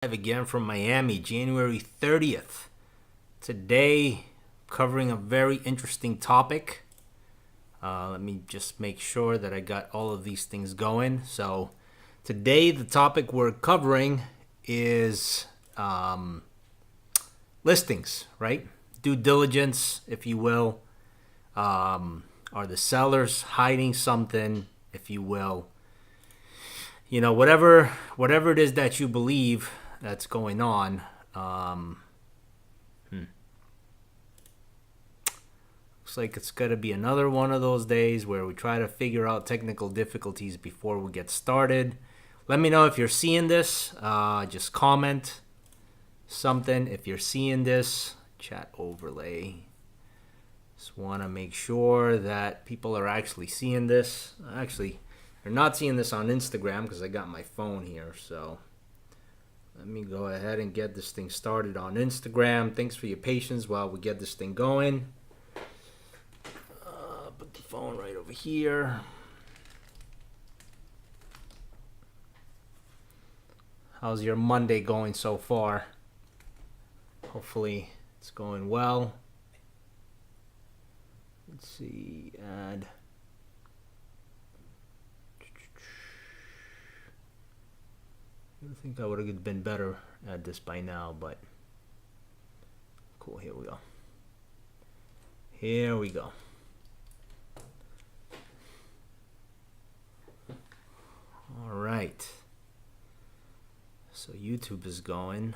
Live again from Miami, January 30th. Today, covering a very interesting topic. Let me just make sure that I got all of these things going. So, today, the topic we're covering is listings, right? Due diligence, if you will. Are the sellers hiding something, if you will? You know, whatever it is that you believe that's going on. Looks like it's going to be another one of those days where we try to figure out technical difficulties before we get started. Let me know if you're seeing this. Just comment something if you're seeing this. Chat overlay. Just want to make sure that people are actually seeing this. Actually, they're not seeing this on Instagram because I got my phone here. So let me go ahead and get this thing started on Instagram. Thanks for your patience while we get this thing going. Put the phone right over here. How's your Monday going so far? Hopefully it's going well. Let's see, add. I think I would have been better at this by now, but cool, here we go. Here we go. All right. So YouTube is going.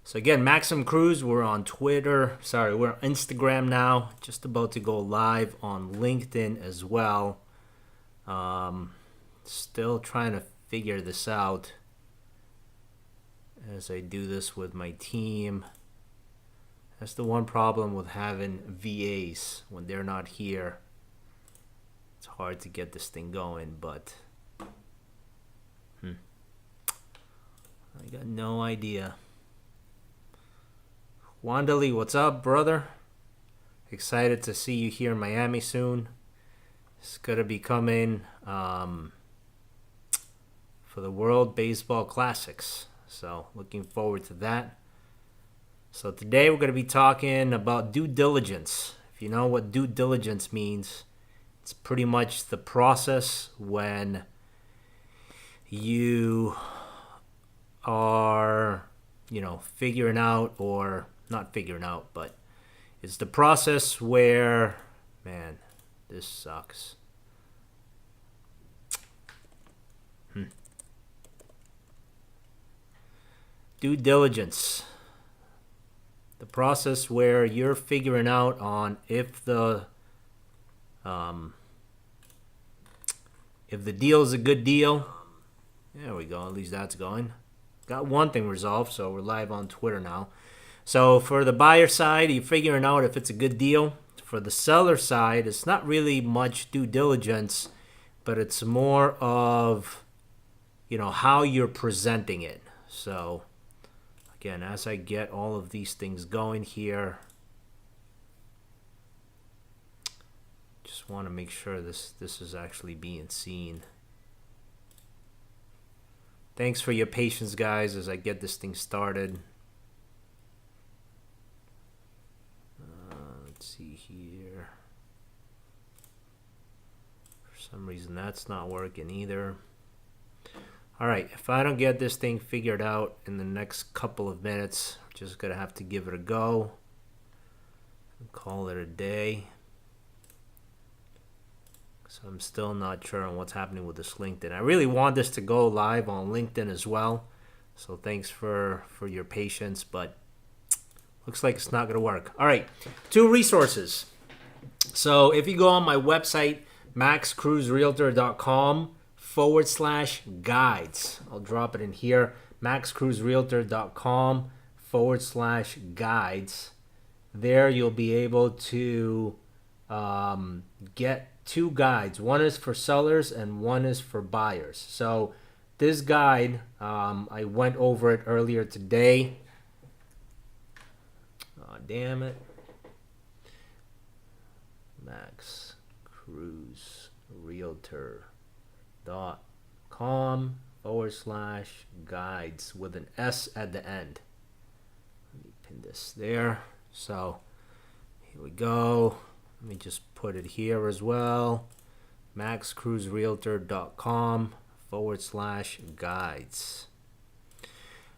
So again, Maxim Cruz, we're on Twitter. Sorry, we're on Instagram now. Just about to go live on LinkedIn as well. Still trying to figure this out as I do this with my team. That's the one problem with having VAs. When they're not here, it's hard to get this thing going, but I got no idea. Wandali, what's up, brother? Excited to see you here in Miami soon. It's gonna be coming for the World Baseball Classics. So looking forward to that. So today we're going to be talking about due diligence. If you know what due diligence means, it's pretty much the process when you are, figuring out, or not figuring out, but it's the process where, man, this sucks. Due diligence. The process where you're figuring out on if the deal is a good deal. There we go. At least that's going. Got one thing resolved, so we're live on Twitter now. So for the buyer side, you're figuring out if it's a good deal. For the seller side, it's not really much due diligence, but it's more of, how you're presenting it. So again, as I get all of these things going here, just want to make sure this is actually being seen. Thanks for your patience, guys, as I get this thing started. Let's see here. For some reason, that's not working either. All right, if I don't get this thing figured out in the next couple of minutes, I'm just going to have to give it a go and call it a day. So I'm still not sure on what's happening with this LinkedIn. I really want this to go live on LinkedIn as well. So thanks for your patience, but looks like it's not going to work. All right, 2 resources. So if you go on my website, maxcruzrealtor.com/guides. I'll drop it in here, maxcruzrealtor.com/guides. There you'll be able to get 2 guides. One is for sellers and one is for buyers. So this guide, I went over it earlier today. Oh, damn it. maxcruzrealtor.com /guides with an S at the end. Let me pin this there. So here we go. Let me just put it here as well. maxcruiserealtor.com/guides.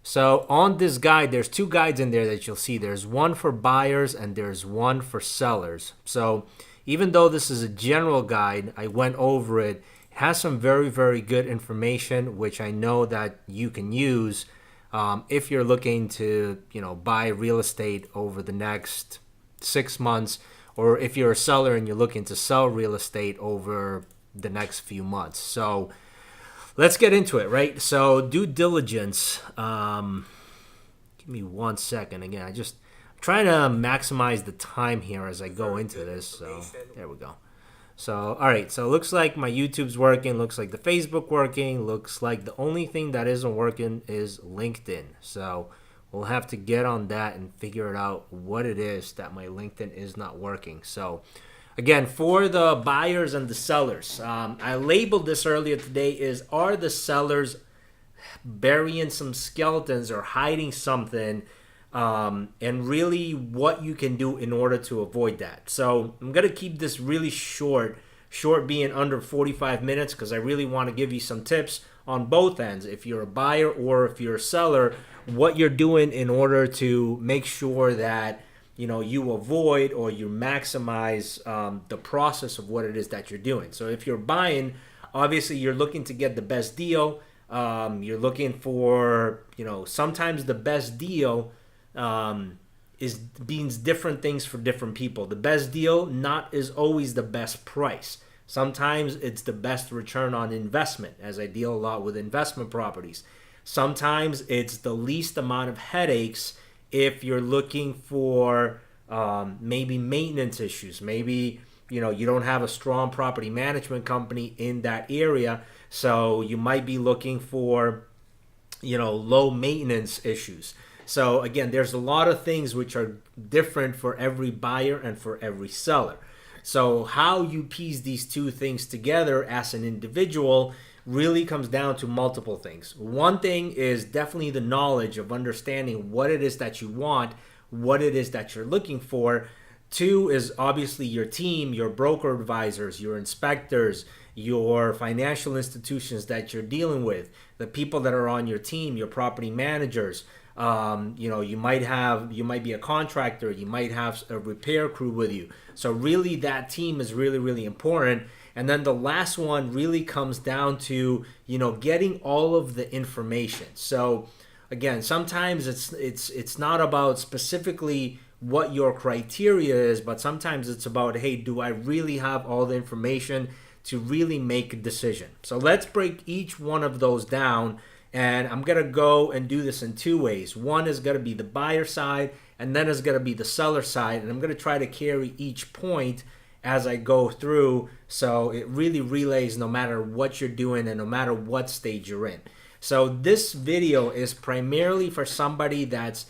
So on this guide, there's two guides in there that you'll see. There's one for buyers and there's one for sellers. So even though this is a general guide, I went over it. It has some very, very good information, which I know that you can use if you're looking to, buy real estate over the next 6 months, or if you're a seller and you're looking to sell real estate over the next few months. So let's get into it, right? So due diligence. Give me 1 second. Again, I'm trying to maximize the time here as I go into this. So there we go. So, all right. So it looks like my YouTube's working. Looks like the Facebook working. Looks like the only thing that isn't working is LinkedIn. So we'll have to get on that and figure it out what it is that my LinkedIn is not working. So again, for the buyers and the sellers, I labeled this earlier today are the sellers burying some skeletons or hiding something, and really what you can do in order to avoid that. So I'm going to keep this really short being under 45 minutes because I really want to give you some tips on both ends. If you're a buyer or if you're a seller, what you're doing in order to make sure that you avoid or you maximize the process of what it is that you're doing. So if you're buying, obviously you're looking to get the best deal. You're looking for, sometimes the best deal means different things for different people. The best deal is always the best price. Sometimes it's the best return on investment, as I deal a lot with investment properties. Sometimes it's the least amount of headaches if you're looking for maybe maintenance issues. Maybe, you don't have a strong property management company in that area, so you might be looking for, low maintenance issues. So again, there's a lot of things which are different for every buyer and for every seller. So how you piece these two things together as an individual really comes down to multiple things. One thing is definitely the knowledge of understanding what it is that you want, what it is that you're looking for. Two is obviously your team, your broker advisors, your inspectors, your financial institutions that you're dealing with, the people that are on your team, your property managers. You might be a contractor, you might have a repair crew with you. So really that team is really, really important. And then the last one really comes down to, getting all of the information. So again, sometimes it's not about specifically what your criteria is, but sometimes it's about, hey, do I really have all the information to really make a decision? So let's break each one of those down. And I'm going to go and do this in two ways. One is going to be the buyer side, and then is going to be the seller side. And I'm going to try to carry each point as I go through, so it really relays no matter what you're doing and no matter what stage you're in. So this video is primarily for somebody that's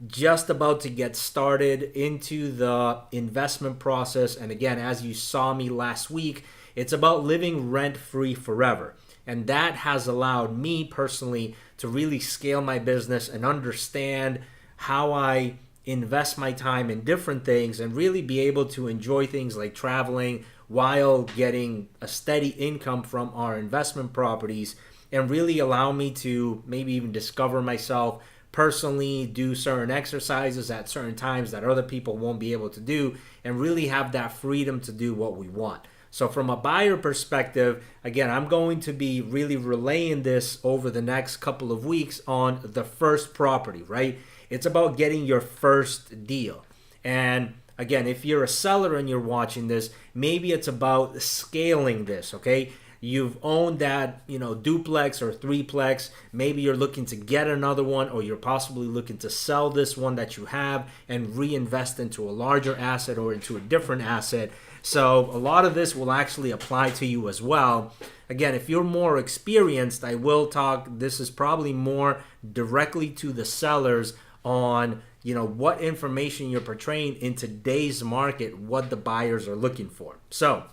just about to get started into the investment process. And again, as you saw me last week, it's about living rent-free forever. And that has allowed me personally to really scale my business and understand how I invest my time in different things and really be able to enjoy things like traveling while getting a steady income from our investment properties, and really allow me to maybe even discover myself personally, do certain exercises at certain times that other people won't be able to do, and really have that freedom to do what we want. So from a buyer perspective, again, I'm going to be really relaying this over the next couple of weeks on the first property, right? It's about getting your first deal. And again, if you're a seller and you're watching this, maybe it's about scaling this, okay? You've owned that, duplex or threeplex. Maybe you're looking to get another one, or you're possibly looking to sell this one that you have and reinvest into a larger asset or into a different asset. So a lot of this will actually apply to you as well. Again, if you're more experienced, I will talk, this is probably more directly to the sellers on, what information you're portraying in today's market, what the buyers are looking for. So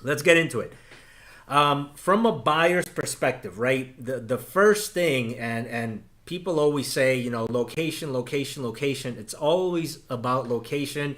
let's get into it. From a buyer's perspective, right? The first thing, and people always say, location, location, location. It's always about location.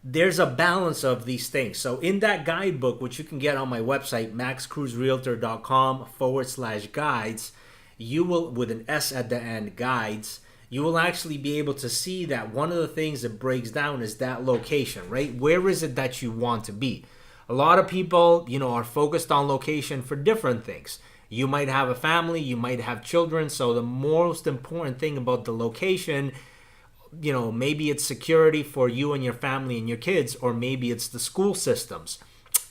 There's a balance of these things. So in that guidebook, which you can get on my website, maxcruzrealtor.com/guides, you will, with an S at the end, guides, you will actually be able to see that one of the things that breaks down is that location, right? Where is it that you want to be? A lot of people, are focused on location for different things. You might have a family, you might have children, so the most important thing about the location, maybe it's security for you and your family and your kids, or maybe it's the school systems.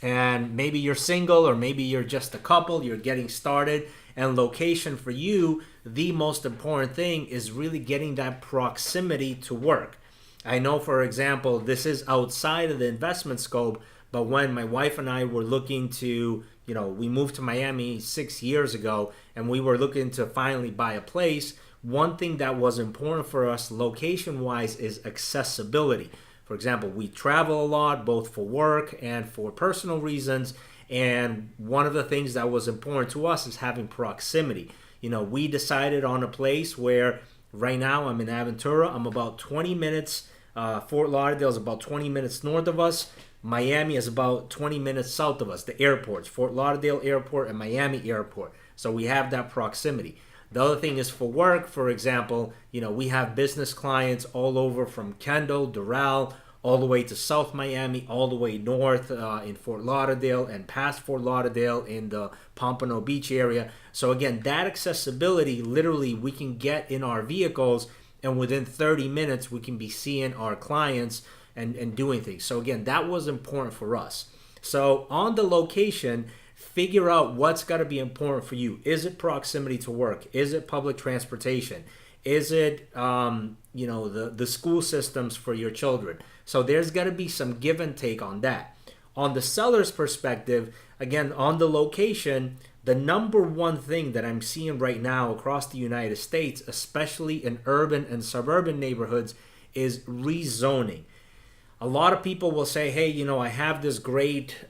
And maybe you're single, or maybe you're just a couple, you're getting started, and location for you, the most important thing is really getting that proximity to work. I know, for example, this is outside of the investment scope, but when my wife and I were looking to, we moved to Miami 6 years ago, and we were looking to finally buy a place, one thing that was important for us location-wise is accessibility. For example, we travel a lot, both for work and for personal reasons, and one of the things that was important to us is having proximity. We decided on a place where right now I'm in Aventura. I'm about 20 minutes. Fort Lauderdale is about 20 minutes north of us. Miami is about 20 minutes south of us, the airports, Fort Lauderdale Airport and Miami Airport. So we have that proximity. The other thing is for work, for example, we have business clients all over from Kendall, Doral, all the way to South Miami, all the way north in Fort Lauderdale and past Fort Lauderdale in the Pompano Beach area. So again, that accessibility, literally we can get in our vehicles and within 30 minutes we can be seeing our clients and doing things. So again, that was important for us. So on the location, figure out what's got to be important for you. Is it proximity to work? Is it public transportation? Is it the school systems for your children? So there's got to be some give and take on that. On the seller's perspective, again, on the location, the number one thing that I'm seeing right now across the United States, especially in urban and suburban neighborhoods, is rezoning. A lot of people will say, hey, I have this great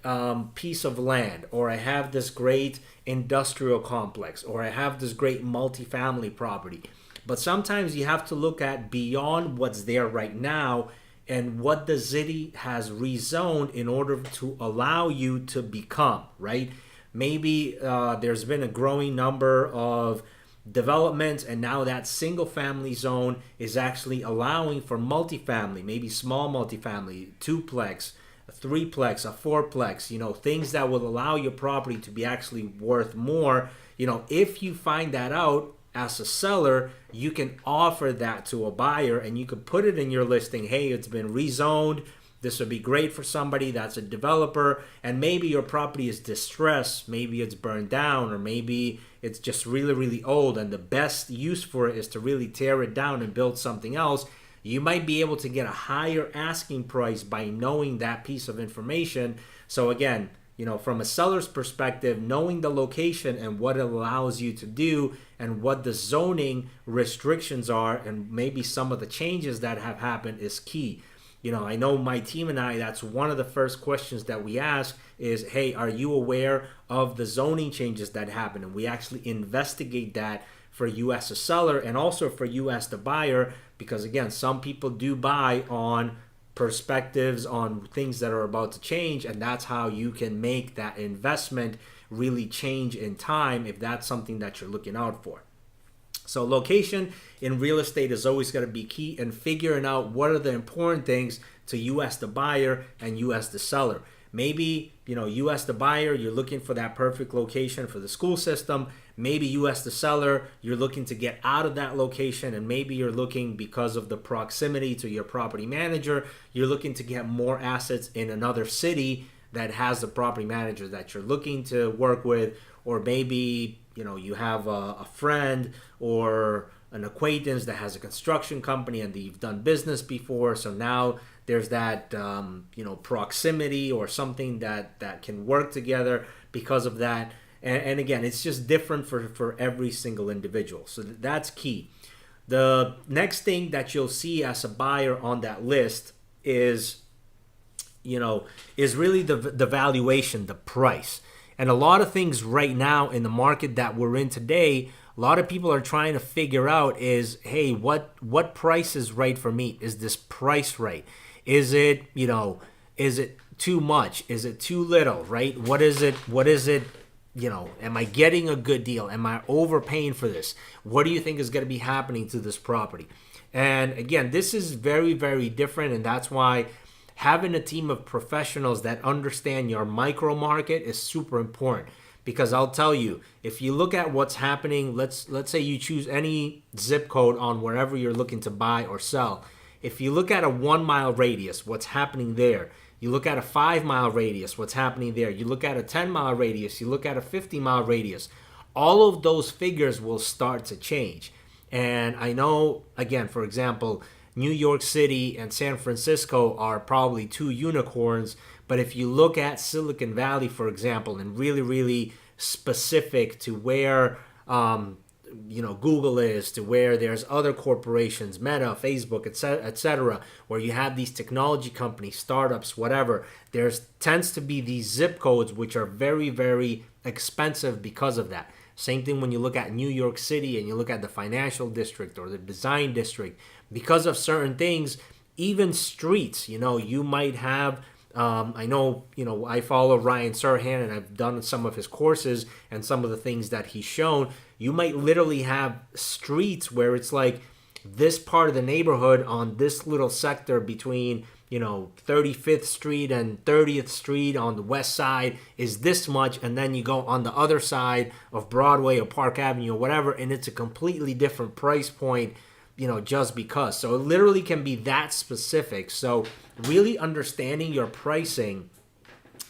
piece of land, or I have this great industrial complex, or I have this great multifamily property. But sometimes you have to look at beyond what's there right now and what the city has rezoned in order to allow you to become, right? Maybe there's been a growing number of developments, and now that single family zone is actually allowing for multifamily, maybe small multifamily, twoplex, a threeplex, a fourplex, things that will allow your property to be actually worth more. If you find that out as a seller, you can offer that to a buyer and you could put it in your listing. Hey, it's been rezoned. This would be great for somebody that's a developer, and maybe your property is distressed, maybe it's burned down, or maybe it's just really, really old, and the best use for it is to really tear it down and build something else. You might be able to get a higher asking price by knowing that piece of information. So again, from a seller's perspective, knowing the location and what it allows you to do and what the zoning restrictions are and maybe some of the changes that have happened is key. I know my team and I, that's one of the first questions that we ask is, hey, are you aware of the zoning changes that happen? And we actually investigate that for you as a seller and also for you as the buyer, because again, some people do buy on perspectives on things that are about to change, and that's how you can make that investment really change in time if that's something that you're looking out for. So location in real estate is always going to be key, and figuring out what are the important things to you as the buyer and you as the seller. Maybe, you as the buyer, you're looking for that perfect location for the school system. Maybe you as the seller, you're looking to get out of that location, and maybe you're looking, because of the proximity to your property manager, you're looking to get more assets in another city that has the property manager that you're looking to work with. Or maybe you have a friend or an acquaintance that has a construction company and you've done business before, so now there's that proximity or something that can work together because of that. And again, it's just different for every single individual, so that's key. The next thing that you'll see as a buyer on that list is really the valuation, the price. And a lot of things right now in the market that we're in today, a lot of people are trying to figure out is, hey, what price is right for me? Is this price right? Is it, is it too much? Is it too little, right? What is it? Am I getting a good deal? Am I overpaying for this? What do you think is going to be happening to this property? And again, this is very, very different. And that's why having a team of professionals that understand your micro market is super important. Because I'll tell you, if you look at what's happening, let's say you choose any zip code on wherever you're looking to buy or sell. If you look at a 1 mile radius, what's happening there? You look at a 5 mile radius, what's happening there? You look at a 10 mile radius, you look at a 50 mile radius. All of those figures will start to change. And I know, again, for example, New York City and San Francisco are probably two unicorns. But if you look at Silicon Valley, for example, and really, really specific to where Google is, to where there's other corporations, Meta, Facebook, etc., where you have these technology companies, startups, whatever, there's tends to be these zip codes which are very, very expensive because of that. Same thing when you look at New York City and you look at the financial district or the design district. Because of certain things, even streets, you might have I follow Ryan Serhant and I've done some of his courses and some of the things that he's shown. You might literally have streets where it's like this part of the neighborhood on this little sector between, 35th Street and 30th Street on the west side is this much. And then you go on the other side of Broadway or Park Avenue or whatever, and it's a completely different price point, just because. So it literally can be that specific. So really understanding your pricing,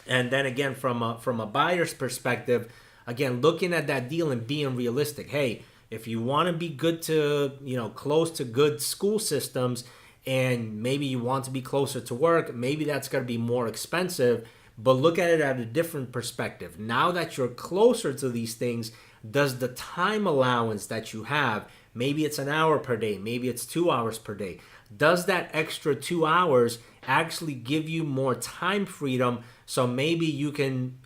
and then again from a buyer's perspective, again looking at that deal and being realistic. Hey, if you want to be good to close to good school systems, and maybe you want to be closer to work, maybe that's going to be more expensive. But look at it at a different perspective. Now that you're closer to these things, does the time allowance that you have, maybe it's an hour per day, maybe it's 2 hours per day, does that extra 2 hours actually give you more time freedom? So maybe you can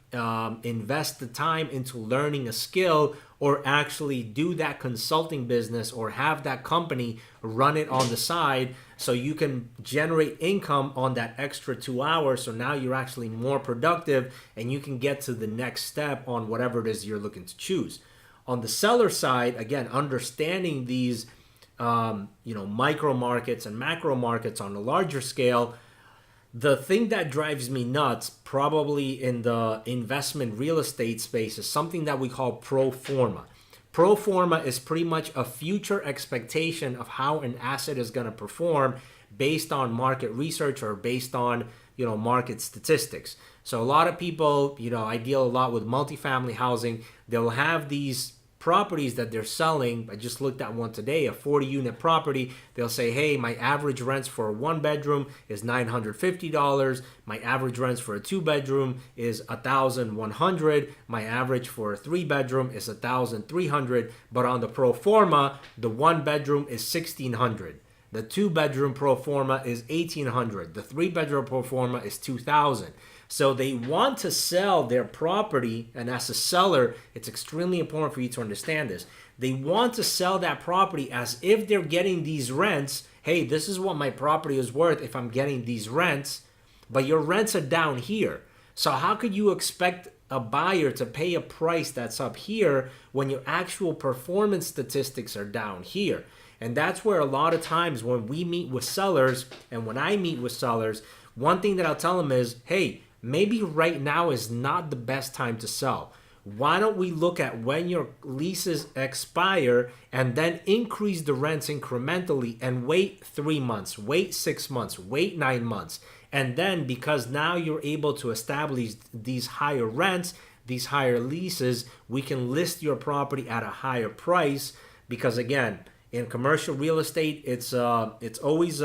invest the time into learning a skill, or actually do that consulting business, or have that company run it on the side so you can generate income on that extra 2 hours. So now you're actually more productive and you can get to the next step on whatever it is you're looking to choose. On the seller side, again, understanding these micro markets and macro markets on a larger scale, the thing that drives me nuts probably in the investment real estate space is something that we call pro forma. Pro forma is pretty much a future expectation of how an asset is going to perform based on market research or based on market statistics. So a lot of people, I deal a lot with multifamily housing. They'll have these properties that they're selling. I just looked at one today, a 40-unit property. They'll say, hey, my average rents for a 1-bedroom is $950. My average rents for a 2-bedroom is $1,100. My average for a 3-bedroom is $1,300. But on the pro forma, the 1-bedroom is $1,600. The 2-bedroom pro forma is $1,800. The 3-bedroom pro forma is $2,000. So they want to sell their property, and as a seller, it's extremely important for you to understand this. They want to sell that property as if they're getting these rents. Hey, this is what my property is worth if I'm getting these rents, but your rents are down here. So how could you expect a buyer to pay a price that's up here when your actual performance statistics are down here? And that's where a lot of times when we meet with sellers, and when I meet with sellers, one thing that I'll tell them is, hey, maybe right now is not the best time to sell. Why don't we look at when your leases expire and then increase the rents incrementally and wait 3 months, wait 6 months, wait 9 months. And then because now you're able to establish these higher rents, these higher leases, we can list your property at a higher price. Because again, in commercial real estate, it's always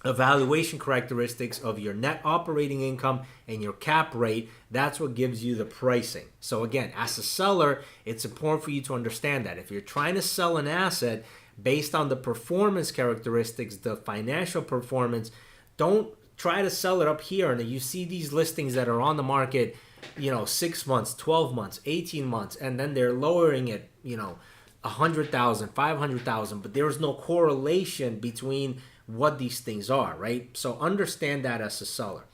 evaluation characteristics of your net operating income and your cap rate. That's what gives you the pricing. So again, as a seller, it's important for you to understand that if you're trying to sell an asset based on the performance characteristics, the financial performance, don't try to sell it up here. And you see these listings that are on the market 6 months, 12 months, 18 months, and then they're lowering it, 100,000, 500,000, but there is no correlation between what these things are, right? So understand that as a seller.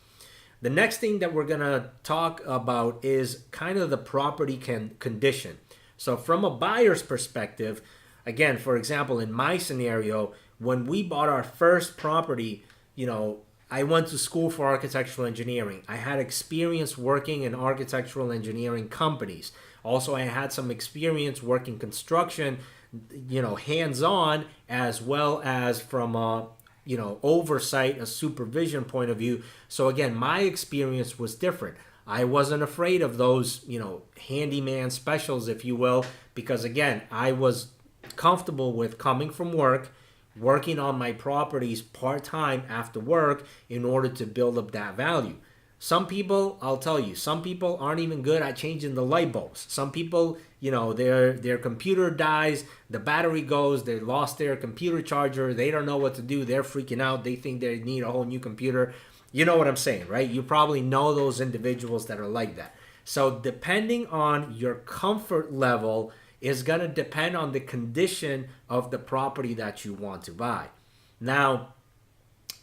The next thing that we're going to talk about is kind of the property condition. So from a buyer's perspective, again, for example, in my scenario, when we bought our first property, I went to school for architectural engineering. I had experience working in architectural engineering companies. Also, I had some experience working construction, hands-on, as well as from a oversight, a supervision point of view. So again, my experience was different. I wasn't afraid of those, handyman specials, if you will, because again, I was comfortable with coming from work, working on my properties part-time after work in order to build up that value. Some people, I'll tell you, some people aren't even good at changing the light bulbs. Some people, their computer dies, the battery goes, they lost their computer charger, they don't know what to do, they're freaking out, they think they need a whole new computer. You know what I'm saying, right? You probably know those individuals that are like that. So depending on your comfort level is going to depend on the condition of the property that you want to buy. Now,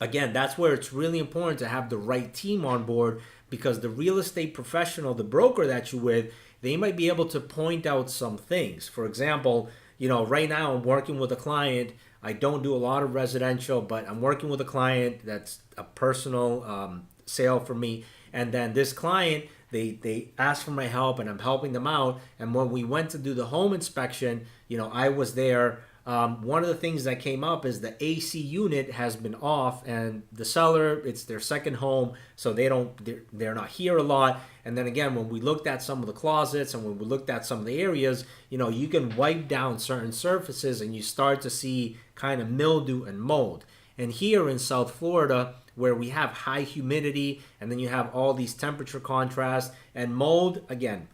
again, that's where it's really important to have the right team on board, because the real estate professional, the broker that you're with, they might be able to point out some things. For example, right now I'm working with a client. I don't do a lot of residential, but I'm working with a client that's a personal sale for me. And then this client, they asked for my help, and I'm helping them out. And when we went to do the home inspection, I was there. One of the things that came up is the AC unit has been off, and the seller, it's their second home, so they're not here a lot. And then again, when we looked at some of the closets and when we looked at some of the areas, you can wipe down certain surfaces and you start to see kind of mildew and mold. And here in South Florida, where we have high humidity and then you have all these temperature contrasts and mold, again,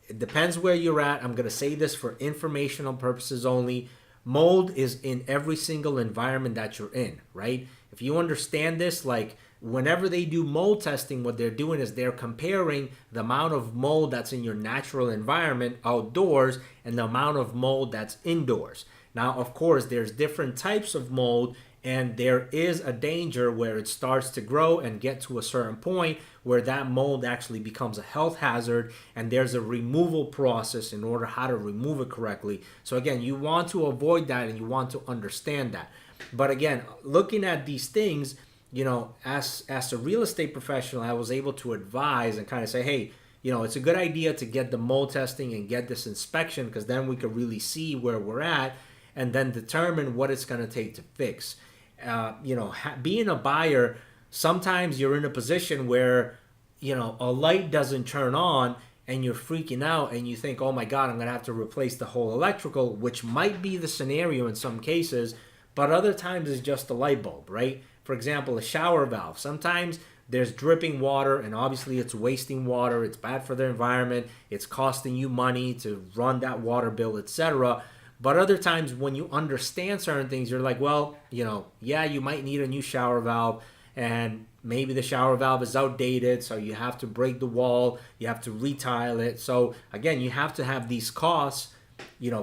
it depends where you're at. I'm going to say this for informational purposes only. Mold is in every single environment that you're in, right? If you understand this, like whenever they do mold testing, what they're doing is they're comparing the amount of mold that's in your natural environment outdoors and the amount of mold that's indoors. Now, of course, there's different types of mold, and there is a danger where it starts to grow and get to a certain point where that mold actually becomes a health hazard, and there's a removal process in order how to remove it correctly. So again, you want to avoid that and you want to understand that. But again, looking at these things, as a real estate professional, I was able to advise and kind of say, hey, it's a good idea to get the mold testing and get this inspection, because then we can really see where we're at and then determine what it's going to take to fix. Being a buyer, sometimes you're in a position where, a light doesn't turn on and you're freaking out and you think, oh my God, I'm going to have to replace the whole electrical, which might be the scenario in some cases, but other times it's just a light bulb, right? For example, a shower valve. Sometimes there's dripping water and obviously it's wasting water. It's bad for the environment. It's costing you money to run that water bill, etc. But other times when you understand certain things, you're like, well, yeah, you might need a new shower valve, and maybe the shower valve is outdated, so you have to break the wall, you have to retile it. So again, you have to have these costs,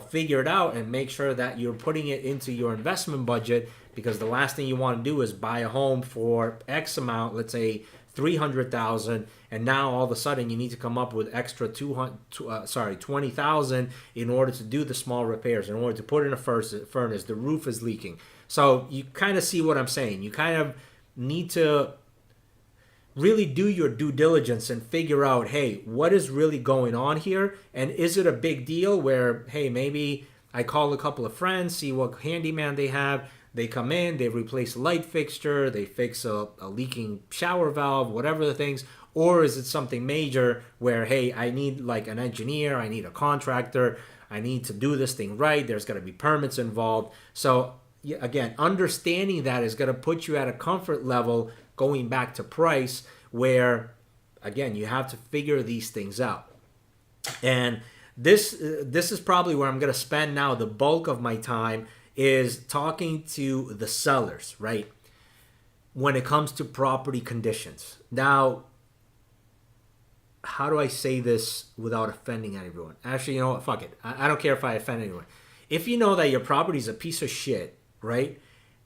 figured out and make sure that you're putting it into your investment budget, because the last thing you want to do is buy a home for X amount, let's say $300,000, and now all of a sudden you need to come up with extra $20,000 in order to do the small repairs, in order to put in a furnace, the roof is leaking. So you kind of see what I'm saying. You kind of need to really do your due diligence and figure out, hey, what is really going on here, and is it a big deal where, hey, maybe I call a couple of friends, see what handyman they have. They come in, they replace a light fixture, they fix a leaking shower valve, whatever the things. Or is it something major where, hey, I need like an engineer, I need a contractor, I need to do this thing right, there's going to be permits involved. So again, understanding that is going to put you at a comfort level, going back to price, where, again, you have to figure these things out. And this is probably where I'm going to spend now the bulk of my time, is talking to the sellers, right? When it comes to property conditions. Now, how do I say this without offending everyone? Actually, you know what? Fuck it. I don't care if I offend anyone. If you know that your property is a piece of shit, right?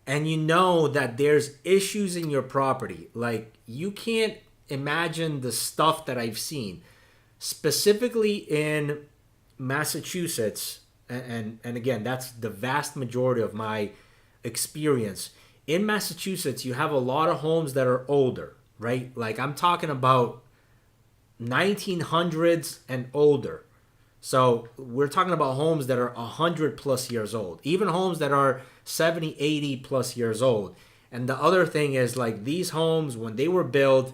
And you know that there's issues in your property, like you can't imagine the stuff that I've seen, specifically in Massachusetts, and again, that's the vast majority of my experience. In Massachusetts, you have a lot of homes that are older, right? Like I'm talking about 1900s and older. So we're talking about homes that are 100 plus years old, even homes that are 70, 80 plus years old. And the other thing is, like, these homes, when they were built,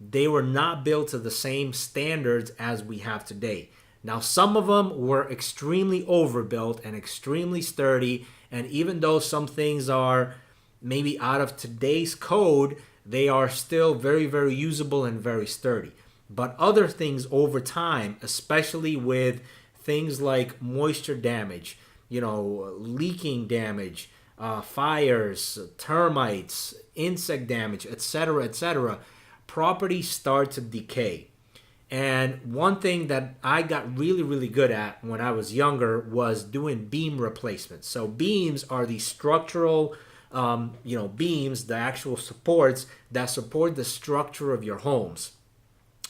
they were not built to the same standards as we have today. Now, some of them were extremely overbuilt and extremely sturdy. And even though some things are maybe out of today's code, they are still very, very usable and very sturdy. But other things over time, especially with things like moisture damage, leaking damage, fires, termites, insect damage, etc., properties start to decay. And one thing that I got really, really good at when I was younger was doing beam replacements. So beams are the structural, beams, the actual supports that support the structure of your homes.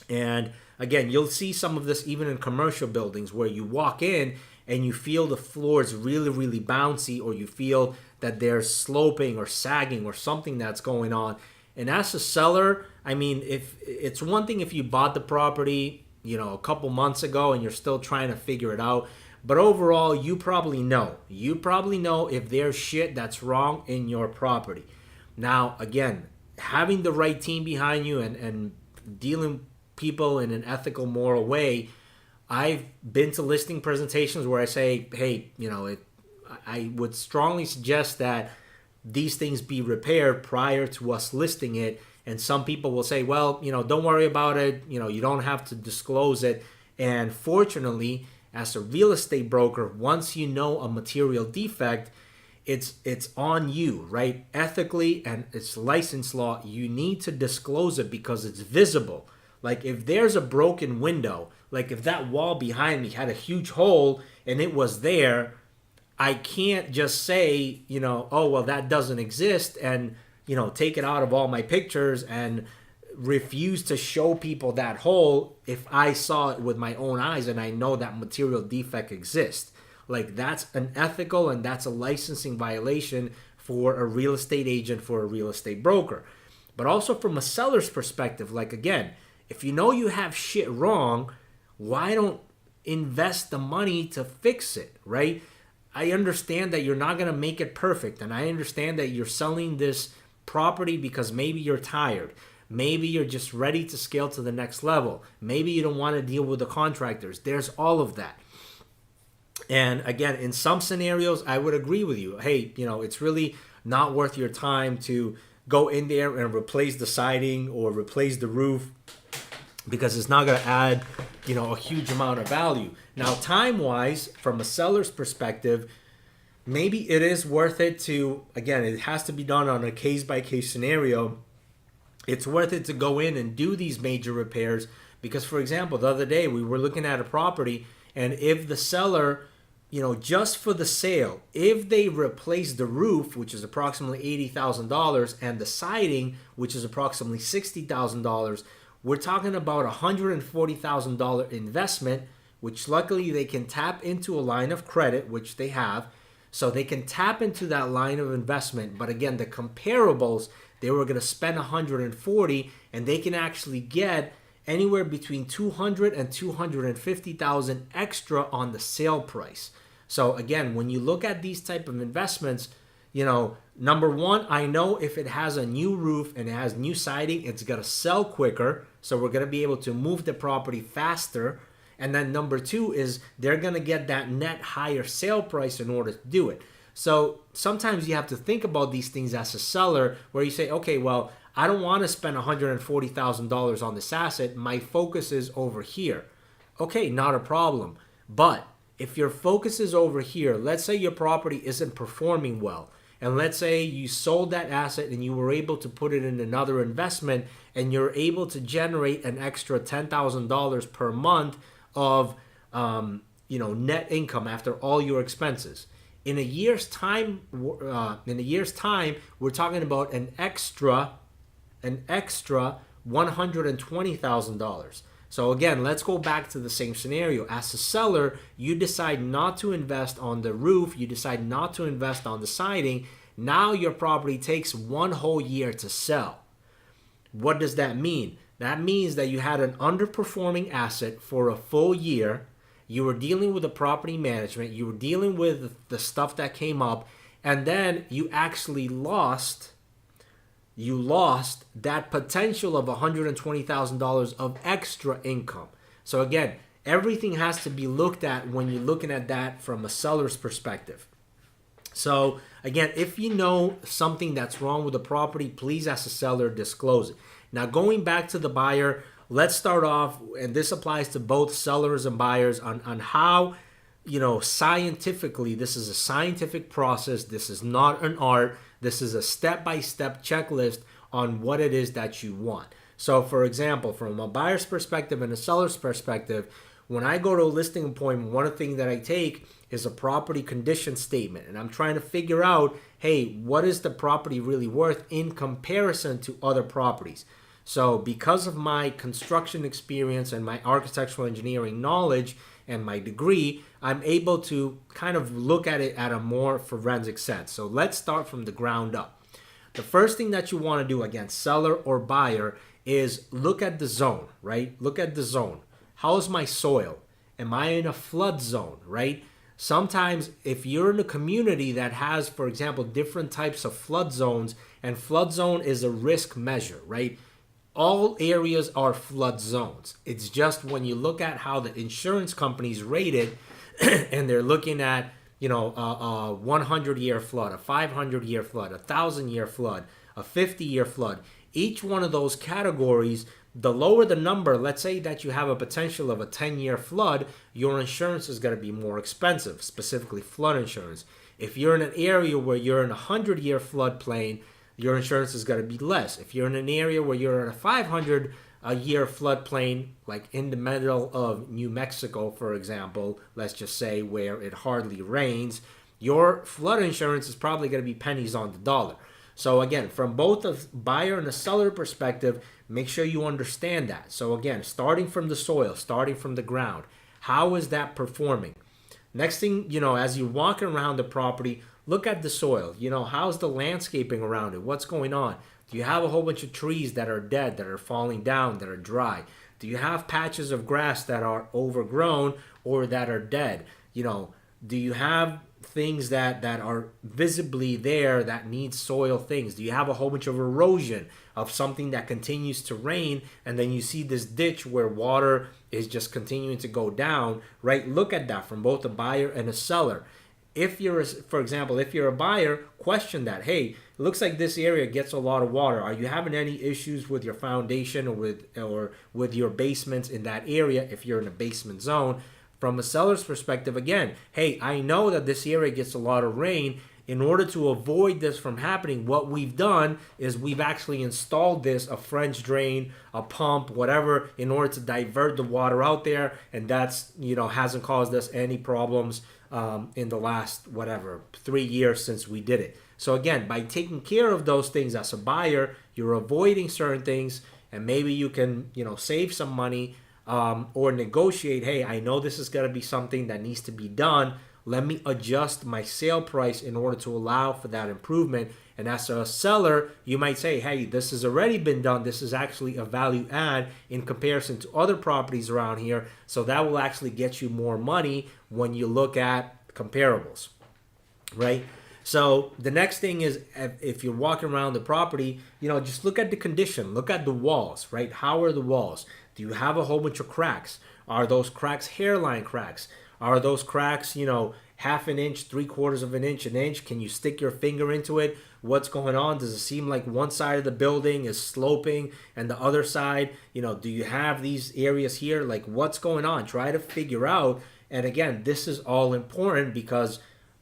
And again, you'll see some of this even in commercial buildings where you walk in and you feel the floors really, really bouncy, or you feel that they're sloping or sagging or something that's going on. And as a seller, I mean, if it's one thing if you bought the property, a couple months ago and you're still trying to figure it out. But overall, you probably know. You probably know if there's shit that's wrong in your property. Now, again, having the right team behind you and dealing people in an ethical, moral way. I've been to listing presentations where I say, hey, I would strongly suggest that these things be repaired prior to us listing it. And some people will say, well, don't worry about it. You don't have to disclose it. And fortunately, as a real estate broker, once you know a material defect, it's on you, right? Ethically, and it's license law, you need to disclose it because it's visible. Like if there's a broken window, like if that wall behind me had a huge hole and it was there, I can't just say, oh, well, that doesn't exist and, take it out of all my pictures and refuse to show people that hole if I saw it with my own eyes and I know that material defect exists. Like that's unethical and that's a licensing violation for a real estate agent, for a real estate broker. But also from a seller's perspective, like again, if you know you have shit wrong, why don't invest the money to fix it, right? I understand that you're not going to make it perfect. And I understand that you're selling this property because maybe you're tired. Maybe you're just ready to scale to the next level. Maybe you don't want to deal with the contractors. There's all of that. And again, in some scenarios, I would agree with you. Hey, it's really not worth your time to go in there and replace the siding or replace the roof, because it's not going to add, a huge amount of value. Now, time-wise, from a seller's perspective, maybe it is worth it to, again, it has to be done on a case-by-case scenario. It's worth it to go in and do these major repairs because, for example, the other day we were looking at a property, and if the seller, just for the sale, if they replace the roof, which is approximately $80,000, and the siding, which is approximately $60,000, we're talking about a $140,000 investment, which luckily they can tap into a line of credit, which they have. So they can tap into that line of investment. But again, the comparables, they were going to spend $140,000 and they can actually get anywhere between $200,000 and $250,000 extra on the sale price. So again, when you look at these type of investments, number one, I know if it has a new roof and it has new siding, it's going to sell quicker. So we're going to be able to move the property faster. And then number two is they're going to get that net higher sale price in order to do it. So sometimes you have to think about these things as a seller where you say, okay, well, I don't want to spend $140,000 on this asset. My focus is over here. Okay, not a problem. But if your focus is over here, let's say your property isn't performing well, And let's say you sold that asset and you were able to put it in another investment, and you're able to generate an extra $10,000 per month of net income after all your expenses. In a year's time, we're talking about an extra $120,000. So again, let's go back to the same scenario. As a seller, you decide not to invest on the roof, you decide not to invest on the siding. Now your property takes 1 whole year to sell. What does that mean? That means that you had an underperforming asset for a full year. You were dealing with the property management, you were dealing with the stuff that came up, and then you actually lost that potential of $120,000 of extra income. So again, everything has to be looked at when you're looking at that from a seller's perspective. So again, if you know something that's wrong with the property, please, as a seller, disclose it. Now, going back to the buyer, let's start off, and this applies to both sellers and buyers, on how, scientifically, this is a scientific process. This is not an art. This is a step-by-step checklist on what it is that you want. So, for example, from a buyer's perspective and a seller's perspective, when I go to a listing appointment, one of the things that I take is a property condition statement. And I'm trying to figure out, hey, what is the property really worth in comparison to other properties? So because of my construction experience and my architectural engineering knowledge and my degree, I'm able to kind of look at it at a more forensic sense. So let's start from the ground up. The first thing that you want to do, again, seller or buyer, is look at the zone, right? Look at the zone. How's my soil? Am I in a flood zone, right? Sometimes if you're in a community that has, for example, different types of flood zones, and flood zone is a risk measure, right? All areas are flood zones. It's just when you look at how the insurance companies rate it, and they're looking at, a 100-year flood, a 500-year flood, a 1,000-year flood, a 50-year flood. Each one of those categories, the lower the number, let's say that you have a potential of a 10-year flood, your insurance is going to be more expensive, specifically flood insurance. If you're in an area where you're in a 100-year floodplain, your insurance is going to be less. If you're in an area where you're in a 500-year floodplain, like in the middle of New Mexico, for example, let's just say, where it hardly rains, your flood insurance is probably going to be pennies on the dollar. So again, from both a buyer and a seller perspective, make sure you understand that. So again, starting from the soil, starting from the ground, how is that performing? Next thing, as you're walking around the property, look at the soil. How's the landscaping around it? What's going on? Do you have a whole bunch of trees that are dead, that are falling down, that are dry? Do you have patches of grass that are overgrown or that are dead? Do you have things that are visibly there that need soil things? Do you have a whole bunch of erosion of something that continues to rain, and then you see this ditch where water is just continuing to go down, right? Look at that from both a buyer and a seller. For example, if you're a buyer, question that. Hey, it looks like this area gets a lot of water. Are you having any issues with your foundation or with your basements in that area if you're in a basement zone? From a seller's perspective, again, hey, I know that this area gets a lot of rain. In order to avoid this from happening, what we've done is we've actually installed a French drain, a pump, whatever, in order to divert the water out there. And that's, hasn't caused us any problems in the last, 3 years since we did it. So again, by taking care of those things as a buyer, you're avoiding certain things, and maybe you can, save some money or negotiate. Hey, I know this is going to be something that needs to be done. Let me adjust my sale price in order to allow for that improvement. And as a seller, you might say, hey, this has already been done. This is actually a value add in comparison to other properties around here. So that will actually get you more money when you look at comparables, right? So the next thing is, if you're walking around the property, just look at the condition. Look at the walls, right? How are the walls? Do you have a whole bunch of cracks? Are those cracks hairline cracks? Are those cracks, half an inch, 3/4 of an inch, an inch? Can you stick your finger into it? What's going on? Does it seem like one side of the building is sloping and the other side, do you have these areas here? Like, what's going on? Try to figure out. And again, this is all important because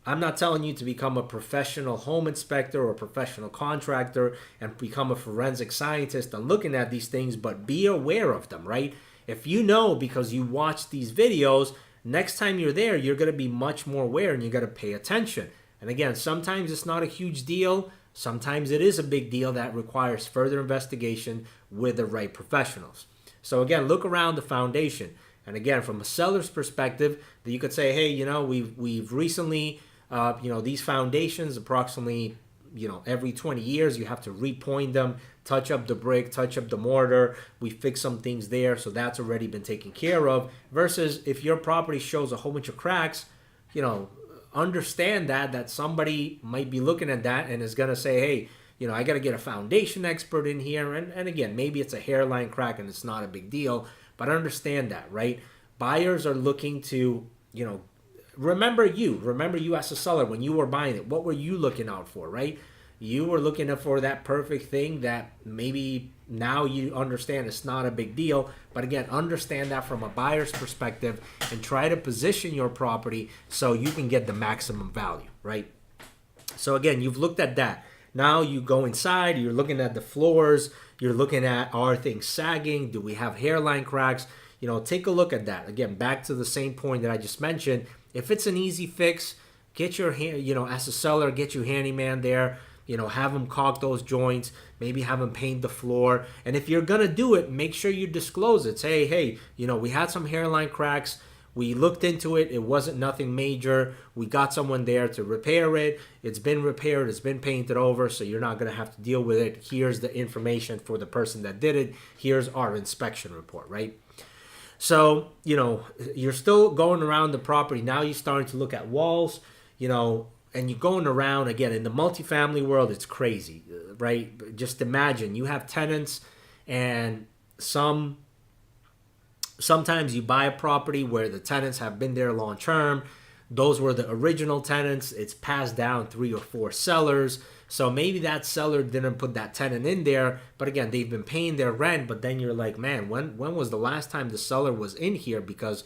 I'm not telling you to become a professional home inspector or a professional contractor and become a forensic scientist and looking at these things, but be aware of them, right? If you know because you watch these videos, next time you're there, you're going to be much more aware and you got to pay attention. And again, sometimes it's not a huge deal. Sometimes it is a big deal that requires further investigation with the right professionals. So again, look around the foundation. And again, from a seller's perspective, that you could say, hey, we've recently, these foundations approximately, every 20 years, you have to repoint them, touch up the brick, touch up the mortar. We fix some things there. So that's already been taken care of. Versus if your property shows a whole bunch of cracks, understand that somebody might be looking at that and is going to say, hey, I got to get a foundation expert in here. And again, maybe it's a hairline crack and it's not a big deal, but understand that, right? Buyers are looking to, remember you as a seller when you were buying it. What were you looking out for, right? You were looking for that perfect thing that maybe now you understand it's not a big deal. But again, understand that from a buyer's perspective and try to position your property so you can get the maximum value, right? So again, you've looked at that. Now you go inside, you're looking at the floors, you're looking at, are things sagging? Do we have hairline cracks? Take a look at that. Again, back to the same point that I just mentioned. If it's an easy fix, get your, as a seller, get your handyman there, have them caulk those joints, maybe have them paint the floor. And if you're going to do it, make sure you disclose it. Say, hey, we had some hairline cracks. We looked into it. It wasn't nothing major. We got someone there to repair it. It's been repaired. It's been painted over, so you're not going to have to deal with it. Here's the information for the person that did it. Here's our inspection report, right? So, you're still going around the property. Now you're starting to look at walls, and you're going around. Again, in the multifamily world, it's crazy, right? Just imagine you have tenants and sometimes you buy a property where the tenants have been there long term. Those were the original tenants. It's passed down 3 or 4 sellers. So maybe that seller didn't put that tenant in there. But again, they've been paying their rent. But then you're like, man, when was the last time the seller was in here? Because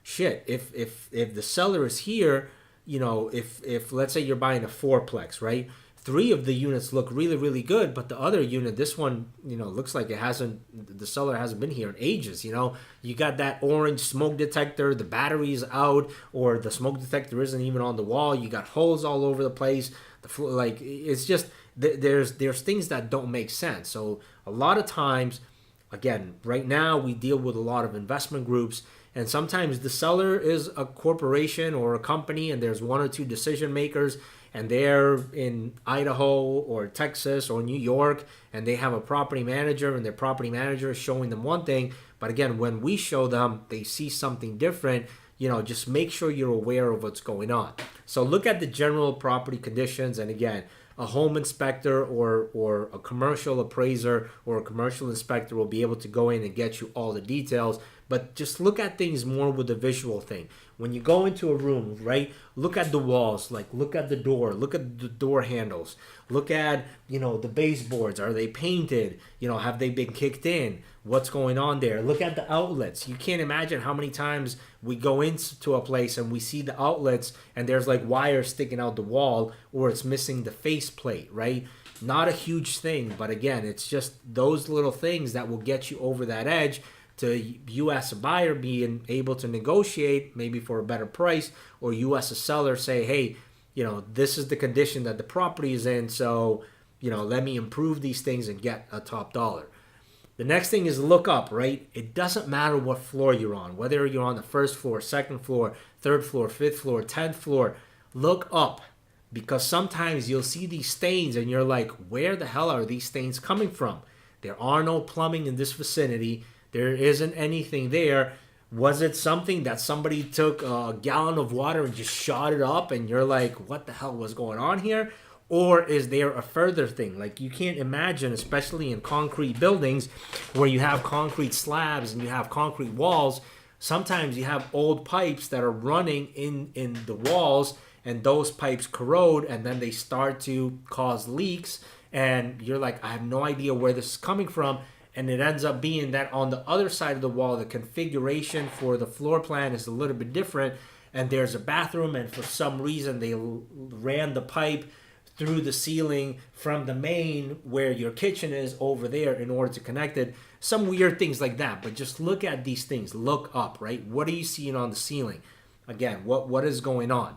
shit, if the seller is here, if let's say you're buying a 4-plex, right? 3 of the units look really, really good, but the other unit, this one, looks like the seller hasn't been here in ages. You got that orange smoke detector, the battery's out, or the smoke detector isn't even on the wall. You got holes all over the place. The floor, like, it's just, there's things that don't make sense. So a lot of times, again, right now we deal with a lot of investment groups, and sometimes the seller is a corporation or a company, and there's 1 or 2 decision makers, and they're in Idaho or Texas or New York, and they have a property manager, and their property manager is showing them one thing. But again, when we show them, they see something different. Just make sure you're aware of what's going on. So look at the general property conditions. And again, a home inspector or a commercial appraiser or a commercial inspector will be able to go in and get you all the details. But just look at things more with a visual thing. When you go into a room, right, look at the walls, like look at the door, look at the door handles, look at, the baseboards. Are they painted? Have they been kicked in? What's going on there? Look at the outlets. You can't imagine how many times we go into a place and we see the outlets and there's like wires sticking out the wall, or it's missing the faceplate, right? Not a huge thing, but again, it's just those little things that will get you over that edge to you as a buyer being able to negotiate maybe for a better price, or you as a seller say, hey, this is the condition that the property is in, so, let me improve these things and get a top dollar. The next thing is look up, right? It doesn't matter what floor you're on, whether you're on the 1st floor, 2nd floor, 3rd floor, 5th floor, 10th floor, look up, because sometimes you'll see these stains and you're like, where the hell are these stains coming from? There are no plumbing in this vicinity. There isn't anything there. Was it something that somebody took a gallon of water and just shot it up and you're like, what the hell was going on here? Or is there a further thing? Like, you can't imagine, especially in concrete buildings where you have concrete slabs and you have concrete walls, sometimes you have old pipes that are running in the walls, and those pipes corrode and then they start to cause leaks, and you're like, I have no idea where this is coming from. And it ends up being that on the other side of the wall, the configuration for the floor plan is a little bit different. and there's a bathroom, and for some reason they ran the pipe through the ceiling from the main where your kitchen is over there in order to connect it. Some weird things like that. But just look at these things. Look up, right? What are you seeing on the ceiling? Again, what is going on?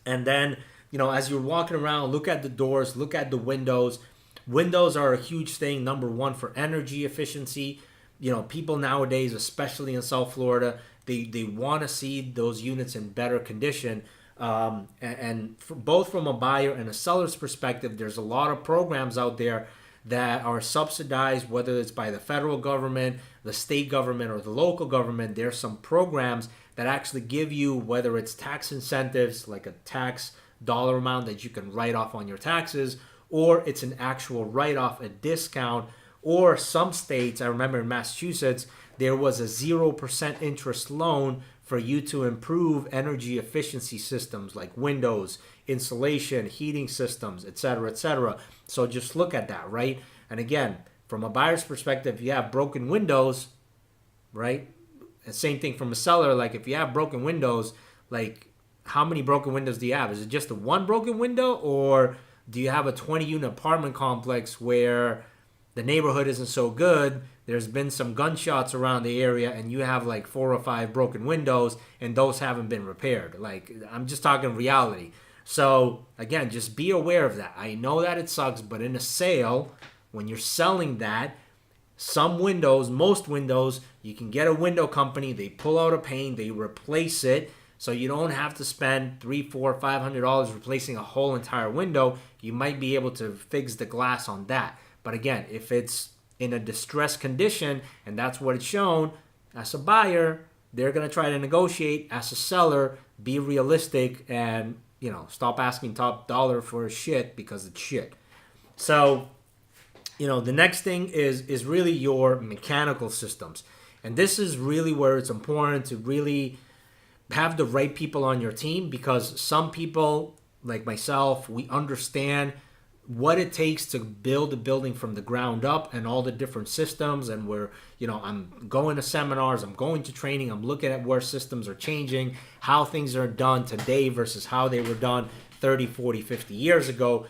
And then, as you're walking around, look at the doors, look at the windows. Windows are a huge thing. Number one, for energy efficiency. People nowadays, especially in South Florida, they want to see those units in better condition. And both from a buyer and a seller's perspective, there's a lot of programs out there that are subsidized, whether it's by the federal government, the state government, or the local government. There's some programs that actually give you, whether it's tax incentives, like a tax dollar amount that you can write off on your taxes, or it's an actual write-off, a discount, or some states, I remember in Massachusetts, there was a 0% interest loan for you to improve energy efficiency systems like windows, insulation, heating systems, etc., etc. So just look at that, right? And again, from a buyer's perspective, if you have broken windows, right? And same thing from a seller, like if you have broken windows, like how many broken windows do you have? Is it just the one broken window, or do you have a 20-unit apartment complex where the neighborhood isn't so good, there's been some gunshots around the area, and you have like 4 or 5 broken windows, and those haven't been repaired? Like, I'm just talking reality. So again, just be aware of that. I know that it sucks, but in a sale, when you're selling that, some windows, most windows, you can get a window company, they pull out a pane, they replace it, so you don't have to spend $300, $400, $500 replacing a whole entire window. You might be able to fix the glass on that. But again, if it's in a distressed condition, and that's what it's shown, as a buyer, they're going to try to negotiate. As a seller, be realistic and, stop asking top dollar for shit because it's shit. So, the next thing is really your mechanical systems. And this is really where it's important to really have the right people on your team, because some people, like myself, we understand what it takes to build a building from the ground up and all the different systems. And I'm going to seminars, I'm going to training, I'm looking at where systems are changing, how things are done today versus how they were done 30, 40, 50 years ago,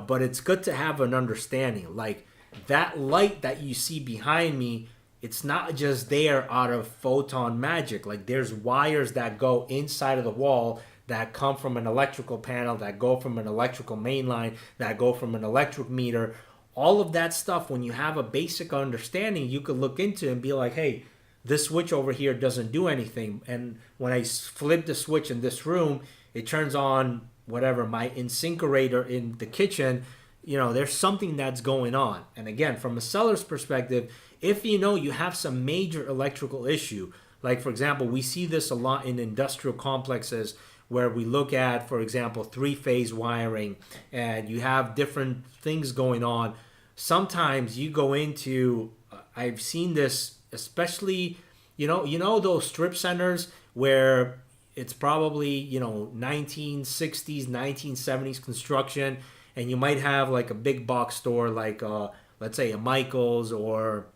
but it's good to have an understanding. Like that light that you see behind me, it's not just there out of photon magic. Like there's wires that go inside of the wall that come from an electrical panel, that go from an electrical main line, that go from an electric meter. All of that stuff, when you have a basic understanding, you could look into and be like, hey, this switch over here doesn't do anything. And when I flip the switch in this room, it turns on whatever, my incinerator in the kitchen. There's something that's going on. And again, from a seller's perspective, if you have some major electrical issue, like for example, we see this a lot in industrial complexes where we look at, for example, 3-phase wiring, and you have different things going on. Sometimes you go into, I've seen this, especially, those strip centers where it's probably, 1960s, 1970s construction, and you might have like a big box store like, let's say a Michael's or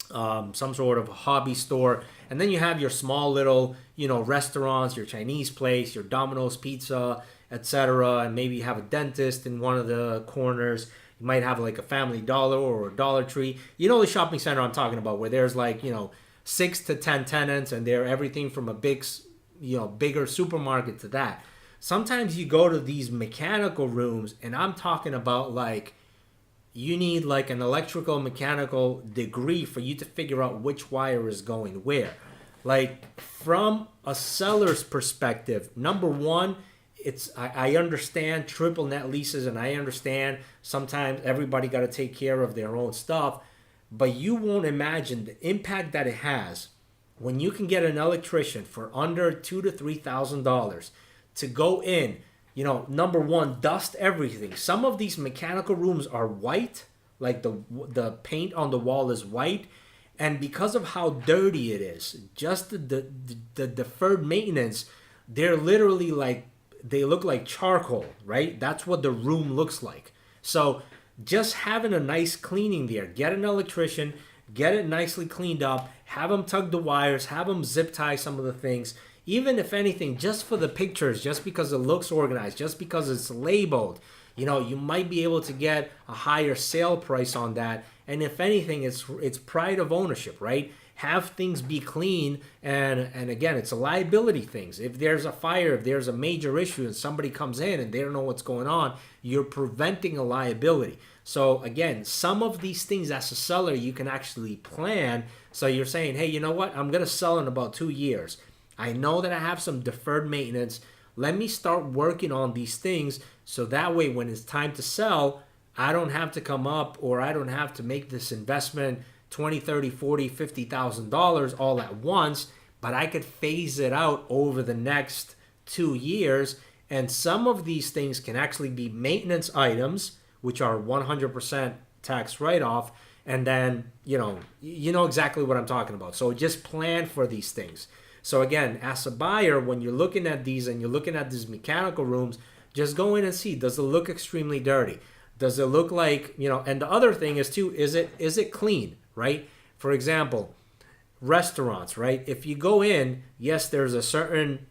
some sort of hobby store, and then you have your small little restaurants, your Chinese place, your Domino's Pizza, etc., and maybe you have a dentist in one of the corners. You might have like a Family Dollar or a Dollar Tree. The shopping center I'm talking about, where there's like 6 to 10 tenants, and they're everything from a bigger supermarket to that. Sometimes you go to these mechanical rooms, and I'm talking about like you need like an electrical mechanical degree for you to figure out which wire is going where. Like from a seller's perspective, number one, I understand triple net leases, and I understand sometimes everybody got to take care of their own stuff, but you won't imagine the impact that it has when you can get an electrician for under $2,000 to $3,000 to go in. Number one, dust everything. Some of these mechanical rooms are white, like the paint on the wall is white, and because of how dirty it is, just the deferred maintenance, they're literally like, they look like charcoal, right? That's what the room looks like. So just having a nice cleaning there, get an electrician, get it nicely cleaned up, have them tug the wires, have them zip tie some of the things. even if anything, just for the pictures, just because it looks organized, just because it's labeled, you might be able to get a higher sale price on that. And if anything, it's pride of ownership, right? Have things be clean, and again, it's a liability things. If there's a fire, if there's a major issue and somebody comes in and they don't know what's going on, you're preventing a liability. So again, some of these things as a seller you can actually plan. So you're saying, hey, you know what, I'm going to sell in about 2 years. I know that I have some deferred maintenance. Let me start working on these things, so that way when it's time to sell, I don't have to come up, or I don't have to make this investment $20, $30, $40, $50,000 all at once, but I could phase it out over the next 2 years. And some of these things can actually be maintenance items, which are 100% tax write-off. And then, you know exactly what I'm talking about. So just plan for these things. So again, as a buyer, when you're looking at these and you're looking at these mechanical rooms, just go in and see, does it look extremely dirty? Does it look like, and the other thing is too, is it clean, right? For example, restaurants, right? If you go in, yes, there's a certain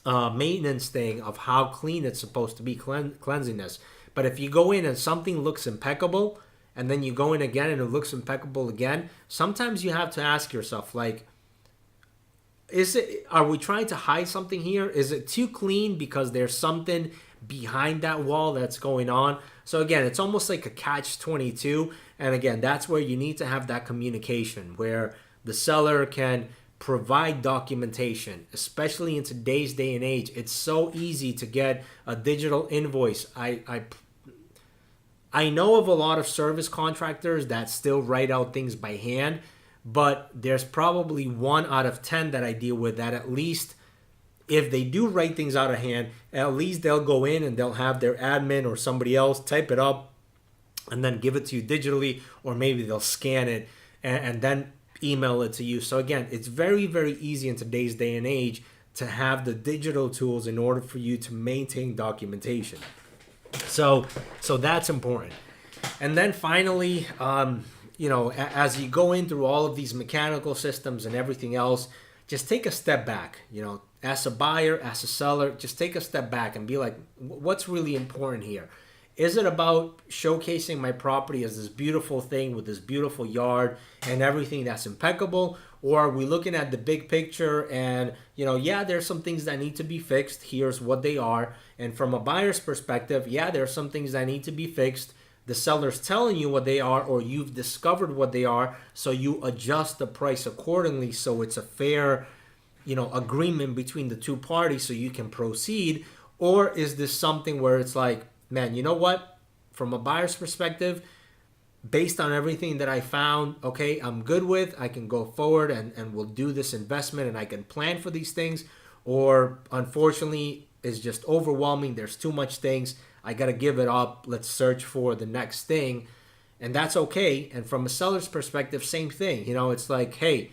maintenance thing of how clean it's supposed to be, cleanliness. But if you go in and something looks impeccable, and then you go in again and it looks impeccable again, sometimes you have to ask yourself, like, are we trying to hide something here? Is it too clean because there's something behind that wall that's going on? So again, it's almost like a catch-22. And again, that's where you need to have that communication, where the seller can provide documentation, especially in today's day and age. It's so easy to get a digital invoice. I know of a lot of service contractors that still write out things by hand, but there's probably 1 out of 10 that I deal with that, at least if they do write things out of hand, at least they'll go in and they'll have their admin or somebody else type it up and then give it to you digitally, or maybe they'll scan it and then email it to you. So again, it's very, very easy in today's day and age to have the digital tools in order for you to maintain documentation. So that's important. And then finally, as you go in through all of these mechanical systems and everything else, just take a step back. As a buyer, as a seller, just take a step back and be like, what's really important here? Is it about showcasing my property as this beautiful thing with this beautiful yard and everything that's impeccable? Or are we looking at the big picture and, there's some things that need to be fixed. Here's what they are. And from a buyer's perspective, there's some things that need to be fixed. The seller's telling you what they are, or you've discovered what they are, so you adjust the price accordingly, so it's a fair, agreement between the two parties so you can proceed. Or is this something where it's like, man, you know what? From a buyer's perspective, based on everything that I found, okay, I'm good with, I can go forward and we'll do this investment and I can plan for these things. Or unfortunately, it's just overwhelming. There's too much things. I got to give it up. Let's search for the next thing. And that's okay. And from a seller's perspective, same thing. It's like, hey,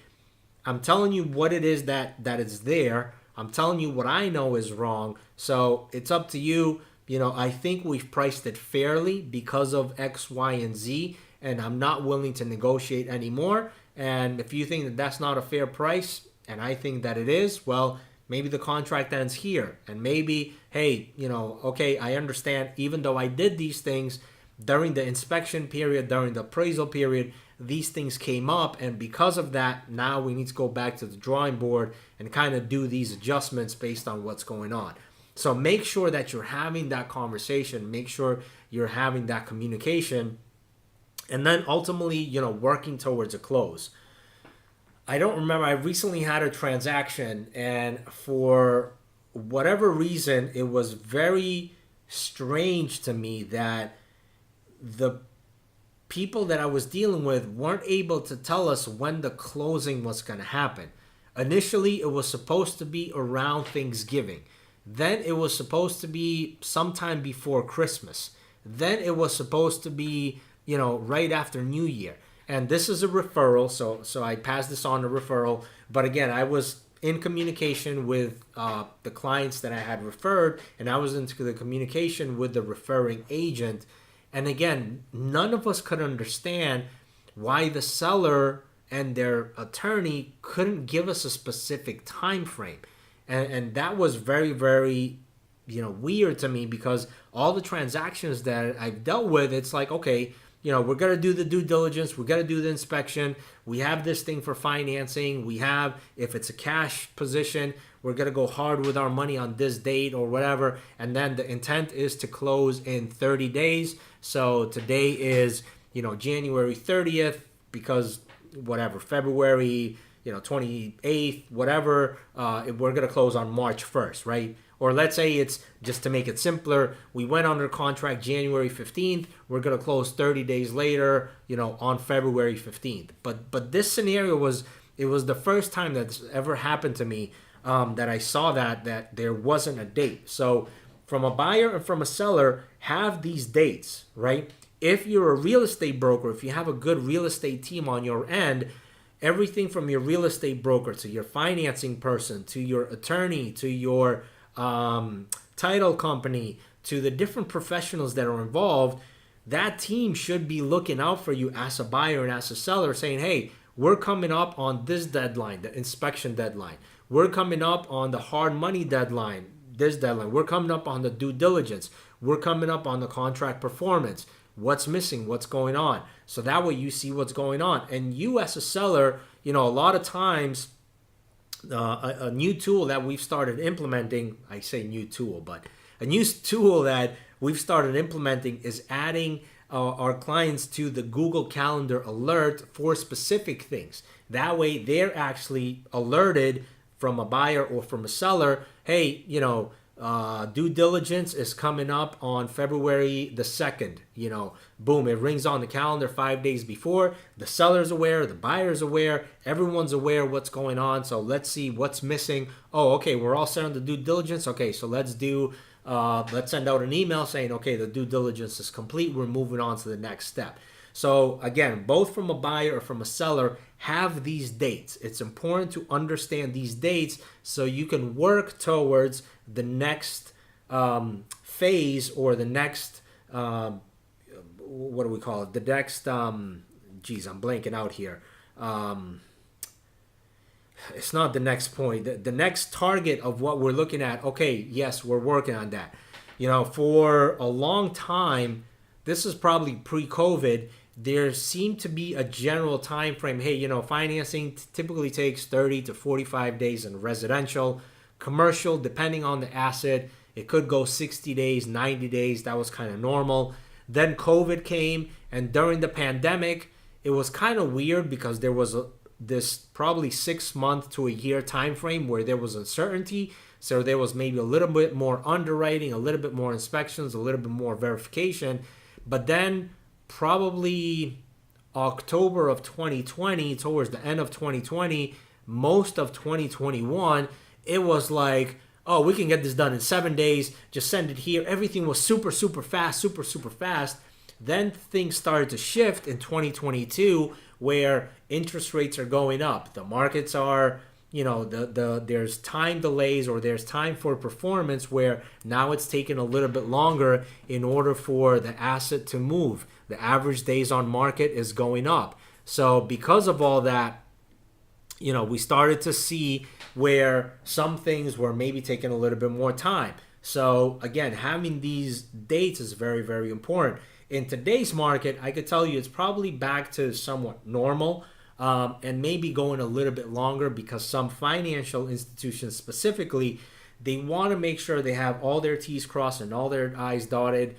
I'm telling you what it is that is there. I'm telling you what I know is wrong. So it's up to you. I think we've priced it fairly because of X, Y, and Z, and I'm not willing to negotiate anymore. And if you think that that's not a fair price, and I think that it is, well, maybe the contract ends here. And maybe, hey, okay, I understand, even though I did these things during the inspection period, during the appraisal period, these things came up. And because of that, now we need to go back to the drawing board and kind of do these adjustments based on what's going on. So make sure that you're having that conversation. Make sure you're having that communication. And then ultimately, working towards a close. I don't remember. I recently had a transaction, and for whatever reason, it was very strange to me that the people that I was dealing with weren't able to tell us when the closing was going to happen. Initially, it was supposed to be around Thanksgiving. Then it was supposed to be sometime before Christmas. Then it was supposed to be, right after New Year. And this is a referral, so I passed this on a referral. But again, I was in communication with the clients that I had referred, and I was into the communication with the referring agent. And again, none of us could understand why the seller and their attorney couldn't give us a specific time frame. And that was very, very, weird to me, because all the transactions that I've dealt with, it's like, okay, we're going to do the due diligence, we're going to do the inspection, we have this thing for financing, we have, if it's a cash position, we're going to go hard with our money on this date or whatever, and then the intent is to close in 30 days. So today is, January 30th, because whatever, February, 28th, whatever, we're going to close on March 1st, right? Or let's say, it's just to make it simpler, we went under contract January 15th, we're going to close 30 days later, on February 15th. But this scenario was the first time that's ever happened to me, that I saw that there wasn't a date. So from a buyer and from a seller, have these dates, right? If you're a real estate broker, if you have a good real estate team on your end, everything from your real estate broker to your financing person to your attorney to your title company to the different professionals that are involved, that team should be looking out for you as a buyer and as a seller, saying, hey, we're coming up on this deadline, the inspection deadline. We're coming up on the hard money deadline, this deadline. We're coming up on the due diligence. We're coming up on the contract performance. What's missing? What's going on? So that way you see what's going on. And you as a seller, a lot of times, a new tool that we've started implementing, I say new tool, but a new tool that we've started implementing is adding our clients to the Google Calendar alert for specific things. That way they're actually alerted from a buyer or from a seller, hey, due diligence is coming up on February the 2nd. Boom, it rings on the calendar 5 days before. The seller's aware, the buyer's aware, everyone's aware what's going on. So let's see what's missing. Oh, okay, we're all set on the due diligence. Okay, so let's send out an email saying, okay, the due diligence is complete. We're moving on to the next step. So again, both from a buyer or from a seller, have these dates. It's important to understand these dates so you can work towards the next phase, or the next, what do we call it? The next, I'm blanking out here. It's not the next point. The next target of what we're looking at. Okay, yes, we're working on that. For a long time, this is probably pre-COVID, there seemed to be a general time frame. Hey, financing typically takes 30 to 45 days in residential. Commercial, depending on the asset, it could go 60 days, 90 days. That was kind of normal. Then COVID came, and during the pandemic, it was kind of weird because there was this probably 6 month to a year time frame where there was uncertainty. So there was maybe a little bit more underwriting, a little bit more inspections, a little bit more verification. But then probably October of 2020, towards the end of 2020, most of 2021, it was like, oh, we can get this done in 7 days. Just send it here. Everything was super, super fast, super, super fast. Then things started to shift in 2022 where interest rates are going up. The markets are, there's time delays, or there's time for performance where now it's taking a little bit longer in order for the asset to move. The average days on market is going up. So because of all that, we started to see where some things were maybe taking a little bit more time. So again, having these dates is very, very important. In today's market, I could tell you it's probably back to somewhat normal, and maybe going a little bit longer, because some financial institutions specifically, they want to make sure they have all their T's crossed and all their I's dotted.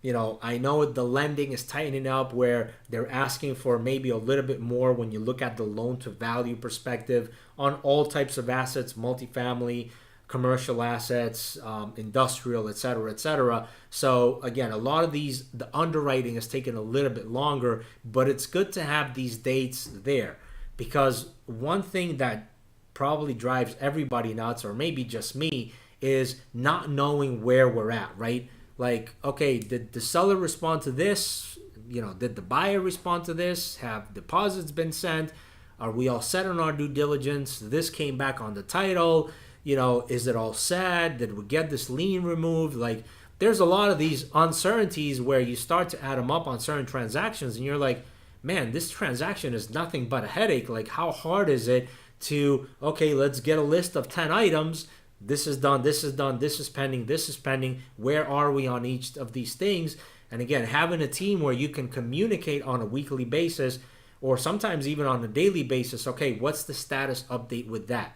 I know the lending is tightening up where they're asking for maybe a little bit more when you look at the loan to value perspective on all types of assets, multifamily, commercial assets, industrial, et cetera, et cetera. So again, a lot of the underwriting is taking a little bit longer, but it's good to have these dates there, because one thing that probably drives everybody nuts, or maybe just me, is not knowing where we're at, right? Like, okay, did the seller respond to this? Did the buyer respond to this? Have deposits been sent? Are we all set on our due diligence? This came back on the title. Is it all set? Did we get this lien removed? Like, there's a lot of these uncertainties where you start to add them up on certain transactions, and you're like, man, this transaction is nothing but a headache. Like, how hard is it to, okay, let's get a list of 10 items. this is done, this is done, this is pending, this is pending. Where are we on each of these things? And again, having a team where you can communicate on a weekly basis or sometimes even on a daily basis. Okay, what's the status update with that?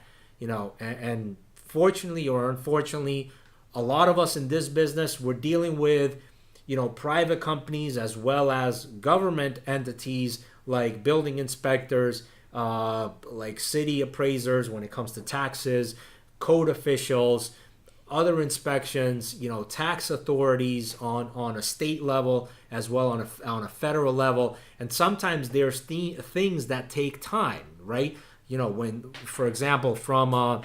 And fortunately or unfortunately, a lot of us in this business, we're dealing with, private companies as well as government entities like building inspectors, like city appraisers when it comes to taxes, code officials, other inspections, tax authorities on a state level as well on a federal level. And sometimes there's things that take time, right? When, for example, from a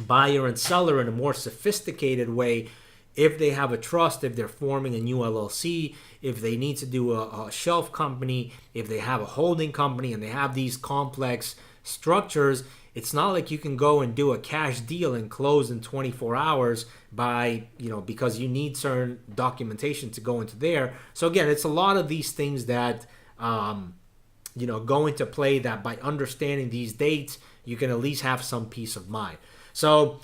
buyer and seller in a more sophisticated way, if they have a trust, if they're forming a new LLC, if they need to do a shelf company, if they have a holding company and they have these complex structures, it's not like you can go and do a cash deal and close in 24 hours because you need certain documentation to go into there. So again, it's a lot of these things that, go into play, that by understanding these dates, you can at least have some peace of mind. So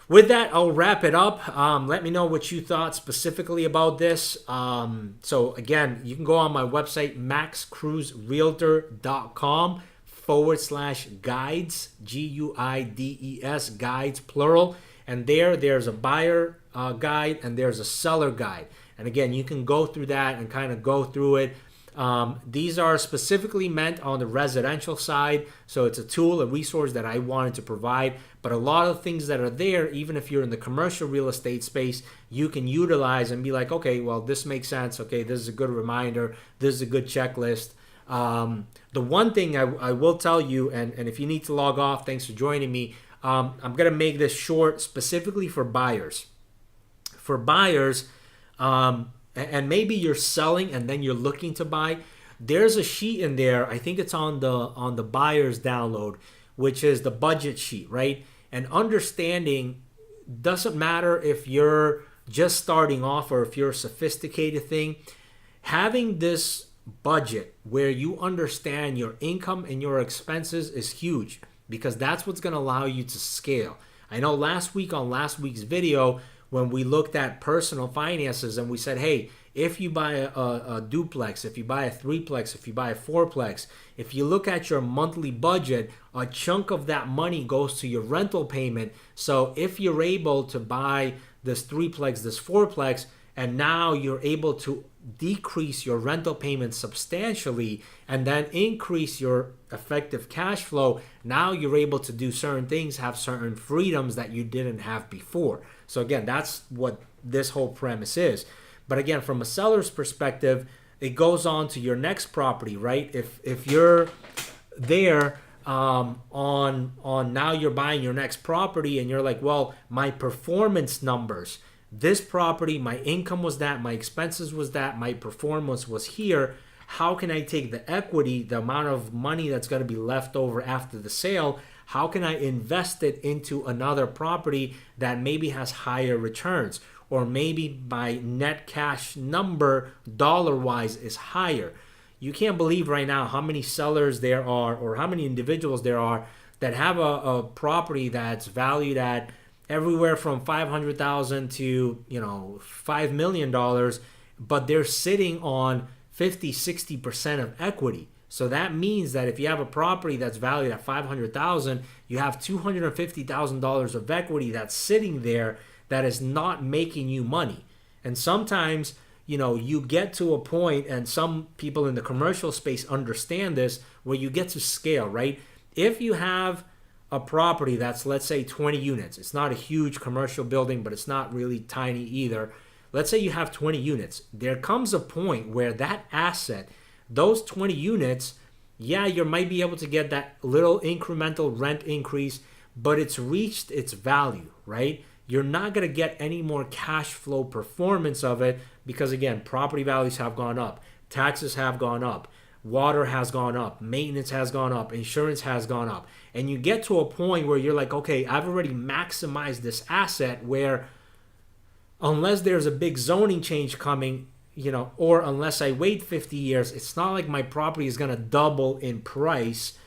with that, I'll wrap it up. Let me know what you thought specifically about this. So again, you can go on my website, maxcruzrealtor.com/guides, GUIDES, guides, plural. And there's a buyer guide and there's a seller guide. And again, you can go through that and kind of go through it. These are specifically meant on the residential side. So it's a tool, a resource that I wanted to provide. But a lot of things that are there, even if you're in the commercial real estate space, you can utilize and be like, okay, well, this makes sense. Okay, this is a good reminder. This is a good checklist. The one thing I will tell you, and if you need to log off, thanks for joining me. I'm going to make this short specifically for buyers. For buyers, and maybe you're selling and then you're looking to buy, there's a sheet in there. I think it's on the buyer's download, which is the budget sheet, right? And understanding, doesn't matter if you're just starting off or if you're a sophisticated thing, having this budget where you understand your income and your expenses is huge, because that's what's going to allow you to scale. I know last week's video, when we looked at personal finances and we said, hey, if you buy a duplex, if you buy a threeplex, if you buy a fourplex, if you look at your monthly budget, a chunk of that money goes to your rental payment. So if you're able to buy this threeplex, this fourplex, and now you're able to decrease your rental payment substantially and then increase your effective cash flow, now you're able to do certain things, have certain freedoms that you didn't have before. So again, that's what this whole premise is. But again, from a seller's perspective, it goes on to your next property, right? If you're there on now you're buying your next property and you're like, well, my performance numbers, this property, my income was that, my expenses was that, my performance was here. How can I take the equity, the amount of money that's going to be left over after the sale, how can I invest it into another property that maybe has higher returns? Or maybe my net cash number dollar-wise is higher. You can't believe right now how many sellers there are or how many individuals there are that have a property that's valued at everywhere from $500,000 to $5 million, but they're sitting on 50-60% of equity. So that means that if you have a property that's valued at $500,000, you have $250,000 of equity that's sitting there that is not making you money. And sometimes, you get to a point, and some people in the commercial space understand this, where you get to scale, right? If you have a property that's, let's say, 20 units, it's not a huge commercial building, but it's not really tiny either. Let's say you have 20 units. There comes a point where that asset, those 20 units, yeah, you might be able to get that little incremental rent increase, but it's reached its value, right? You're not going to get any more cash flow performance of it because, again, property values have gone up, taxes have gone up, water has gone up, maintenance has gone up, insurance has gone up. And you get to a point where you're like, okay, I've already maximized this asset, where unless there's a big zoning change coming, or unless I wait 50 years, it's not like my property is going to double in price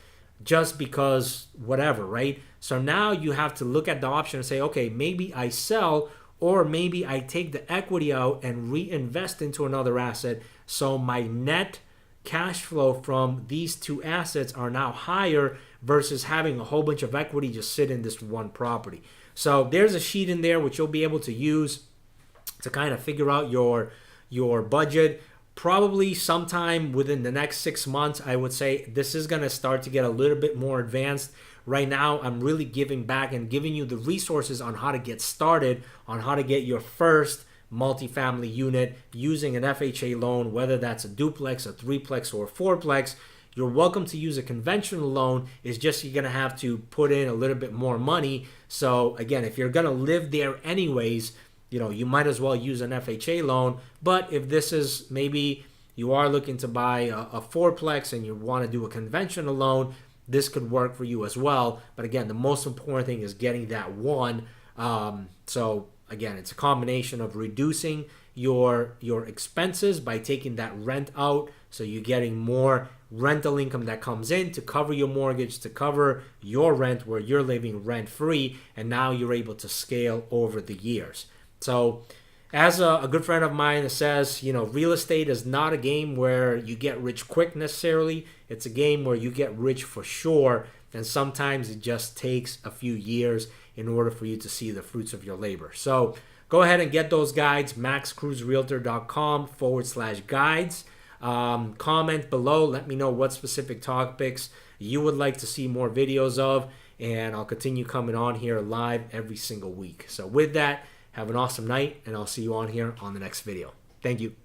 just because whatever, right? So now you have to look at the option and say, okay, maybe I sell, or maybe I take the equity out and reinvest into another asset. So my net cash flow from these two assets are now higher versus having a whole bunch of equity just sit in this one property. So there's a sheet in there which you'll be able to use to kind of figure out your budget. Probably sometime within the next 6 months, I would say this is going to start to get a little bit more advanced. Right now, I'm really giving back and giving you the resources on how to get started, on how to get your first multifamily unit using an FHA loan, whether that's a duplex, a threeplex, or a fourplex. You're welcome to use a conventional loan. It's just you're going to have to put in a little bit more money. So again, if you're going to live there anyways, you might as well use an FHA loan. But if this is maybe you are looking to buy a fourplex and you want to do a conventional loan, this could work for you as well. But again, the most important thing is getting that one. So again, it's a combination of reducing your expenses by taking that rent out, so you're getting more rental income that comes in to cover your mortgage, to cover your rent where you're living rent free, and now you're able to scale over the years. So as a good friend of mine says, real estate is not a game where you get rich quick necessarily. It's a game where you get rich for sure, and sometimes it just takes a few years in order for you to see the fruits of your labor. So go ahead and get those guides, maxcruzrealtor.com/guides. Comment below. Let me know what specific topics you would like to see more videos of, and I'll continue coming on here live every single week. So with that, have an awesome night, and I'll see you on here on the next video. Thank you.